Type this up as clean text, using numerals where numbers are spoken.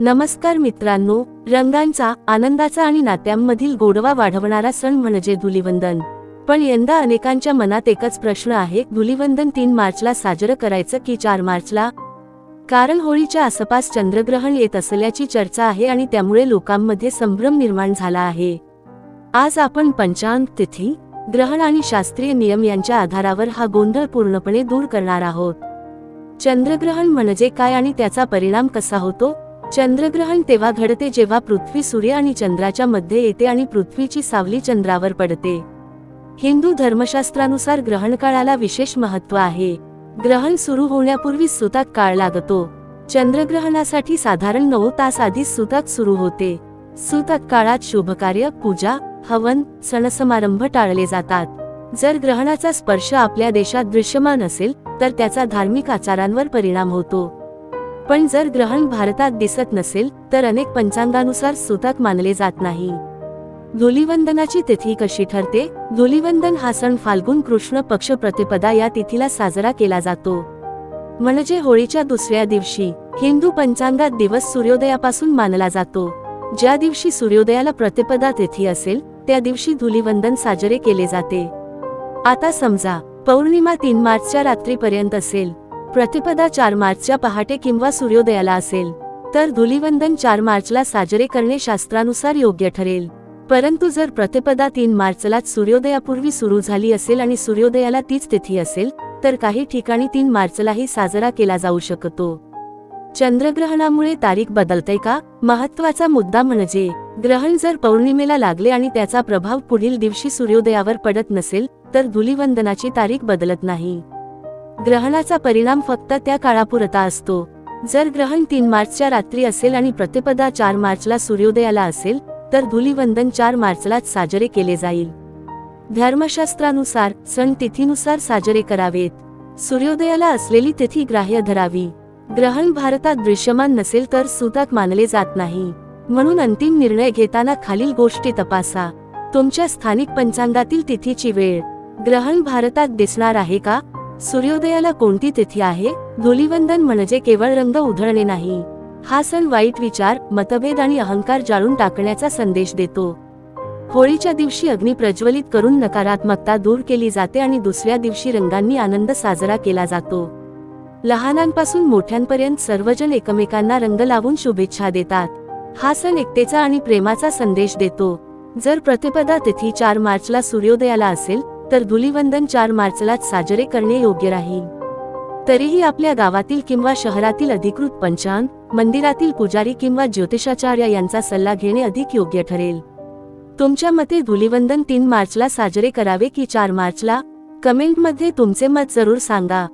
नमस्कार मित्रांनो, रंगांचा, आनंदाचा आणि नात्यांमधील गोडवा वाढवणारा सण म्हणजे धुलिवंदन. पण यंदा अनेकांच्या मनात एकच प्रश्न आहे, धुलिवंदन 3 मार्चला साजरं करायचं की 4 मार्चला? कारण होळीच्या आसपास चंद्रग्रहण येत असल्याची चर्चा आहे आणि त्यामुळे लोकांमध्ये संभ्रम निर्माण झाला आहे. आज आपण पंचांग, तिथी, ग्रहण आणि शास्त्रीय नियम यांच्या आधारावर हा गोंधळ पूर्णपणे दूर करणार आहोत. चंद्रग्रहण म्हणजे काय आणि त्याचा परिणाम कसा होतो? चंद्रग्रहण तेव्हा घडते जेव्हा पृथ्वी सूर्य आणि चंद्राच्या मध्ये येते आणि पृथ्वीची सावली चंद्रावर पडते. हिंदू धर्मशास्त्रानुसार ग्रहणकाळाला विशेष महत्त्व आहे. ग्रहण सुरू होण्यापूर्वी सूतक काळ लागतो. चंद्रग्रहणासाठी साधारण 9 तास आधीच सूतक सुरू होते. सूतक काळात शुभकार्य, पूजा, हवन, सणसमारंभ टाळले जातात. जर ग्रहणाचा स्पर्श आपल्या देशात दृश्यमान असेल तर त्याचा धार्मिक आचारांवर परिणाम होतो. पण जर ग्रहण भारतात दिसत नसेल तर अनेक पंचांगानुसार सूतक मानले जात नाही. धुलिवंदनाची तिथी कशी ठरते? धुलिवंदन हा सण फाल्गुन कृष्ण पक्ष प्रतिपदा या तिथीला साजरा केला जातो, म्हणजे होळीच्या दुसऱ्या दिवशी. हिंदू पंचांगात दिवस सूर्योदयापासून मानला जातो. ज्या दिवशी सूर्योदयाला प्रतिपदा तिथी असेल त्या दिवशी धुलिवंदन साजरे केले जाते. आता समजा पौर्णिमा 3 मार्चच्या रात्रीपर्यंत असेल, प्रतिपदा 4 मार्चच्या पहाटे किंवा सूर्योदयाला असेल, तर धुलिवंदन 4 मार्चला साजरे करणे शास्त्रानुसार योग्य ठरेल. परंतु जर प्रतिपदा 3 मार्चलाच सूर्योदयापूर्वी सुरू झाली असेल आणि सूर्योदयाला तीच तिथी असेल तर काही ठिकाणी 3 मार्चलाही साजरा केला जाऊ शकतो. चंद्रग्रहणामुळे तारीख बदलते का? महत्त्वाचा मुद्दा म्हणजे ग्रहण जर पौर्णिमेला लागले आणि त्याचा प्रभाव पुढील दिवशी सूर्योदयावर पडत नसेल तर धुलिवंदनाची तारीख बदलत नाही. ग्रहणाचा परिणाम फक्त त्या काळापुरता असतो. जर ग्रहण 3 मार्चच्या रात्री असेल आणि प्रतिपदा 4 मार्चला सूर्योदयाला असेल तर धुलिवंदन 4 मार्चलाच साजरे केले जाईल. धर्मशास्त्रानुसार सण तिथीनुसार साजरे करावेत. सूर्योदयाला असलेली तिथी ग्राह्य धरावी. ग्रहण भारतात दृश्यमान नसेल तर सूतक मानले जात नाही. म्हणून अंतिम निर्णय घेताना खालील गोष्टी तपासा. तुमच्या स्थानिक पंचांगातील तिथीची वेळ. ग्रहण भारतात दिसणार आहे का? सूर्योदयाला कोणती तिथी आहे? धुलिवंदन म्हणजे केवळ रंग उधळणे नाही. हा सण वाईट विचार, मतभेद आणि अहंकार जाळून टाकण्याचा संदेश देतो. होळीच्या दिवशी अग्नी प्रज्वलित करून नकारात्मकता दूर केली जाते आणि दुसऱ्या दिवशी रंगांनी आनंद साजरा केला जातो. लहानांपासून मोठ्यांपर्यंत सर्वजण एकमेकांना रंग लावून शुभेच्छा देतात. हा सण एकतेचा आणि प्रेमाचा संदेश देतो. जर प्रतिपदा तिथी 4 मार्चला सूर्योदयाला असेल तर धुलिवंदन 4 मार्चलाच साजरे करणे योग्य राहील. तरीही आपल्या गावातील किंवा शहरातील अधिकृत पंचांग, मंदिरातील पुजारी किंवा ज्योतिषाचार्य यांचा सल्ला घेणे अधिक योग्य ठरेल. तुमच्या मते धुलिवंदन 3 मार्चला साजरे करावे की 4 मार्चला? कमेंटमध्ये तुमचे मत जरूर सांगा.